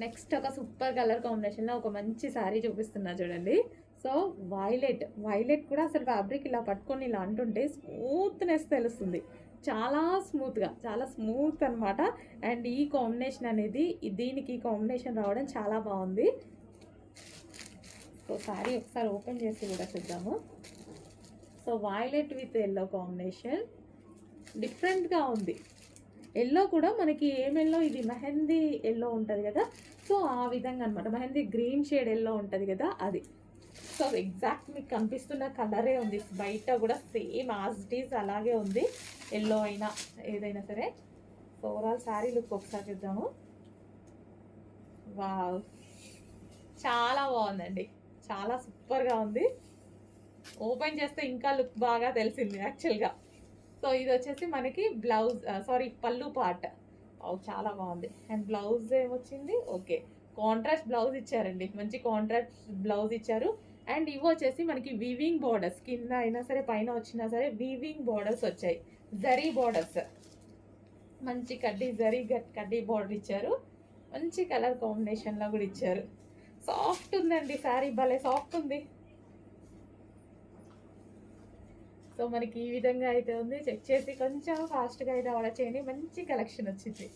Next ఒక super colour కాంబినేషన్లో ఒక మంచి శారీ చూపిస్తున్నా చూడండి. సో వైలెట్ కూడా అసలు ఫ్యాబ్రిక్ ఇలా పట్టుకొని ఇలా అంటుంటే స్మూత్నెస్ తెలుస్తుంది. చాలా స్మూత్గా, చాలా స్మూత్ అనమాట. అండ్ ఈ కాంబినేషన్ అనేది దీనికి ఈ కాంబినేషన్ రావడం చాలా బాగుంది. సో శారీ ఒకసారి ఓపెన్ చేసి కూడా చూద్దాము. So violet with yellow combination డిఫరెంట్గా ఉంది. ఎల్లో కూడా మనకి ఏం ఎల్లో, ఇది మెహందీ ఎల్లో ఉంటుంది కదా, సో ఆ విధంగా అనమాట. మెహందీ గ్రీన్ షేడ్ ఎల్లో ఉంటుంది కదా అది. సో ఎగ్జాక్ట్ మీకు కనిపిస్తున్న కలరే ఉంది. బయట కూడా సేమ్ యాజ్ ఇట్ ఈజ్ అలాగే ఉంది, ఎల్లో అయినా ఏదైనా సరే. సో ఓవరాల్ శారీ లుక్ ఒకసారి చూద్దాము. వావ్, చాలా బాగుందండి, చాలా సూపర్గా ఉంది. ఓపెన్ చేస్తే ఇంకా లుక్ బాగా తెలిసింది యాక్చువల్గా. సో ఇది వచ్చేసి మనకి బ్లౌజ్, పళ్ళు పార్ట్. చాలా బాగుంది. అండ్ బ్లౌజ్ ఏమొచ్చింది, ఓకే కాంట్రాస్ట్ బ్లౌజ్ ఇచ్చారండి, మంచి కాంట్రాస్ట్ బ్లౌజ్ ఇచ్చారు. అండ్ ఇవి వచ్చేసి మనకి వీవింగ్ బార్డర్స్, కింద అయినా సరే పైన వచ్చినా సరే వీవింగ్ బార్డర్స్ వచ్చాయి, జరీ బార్డర్స్, మంచి కడ్డీ బార్డర్ ఇచ్చారు. మంచి కలర్ కాంబినేషన్లో కూడా ఇచ్చారు. సాఫ్ట్ ఉందండి శారీ, భలే సాఫ్ట్ ఉంది. సో మనకి ఈ విధంగా అయితే ఉంది. చెక్ చేసి కొంచెం ఫాస్ట్గా అయితే ఆర్డర్ చేయండి, మంచి కలెక్షన్ వచ్చింది.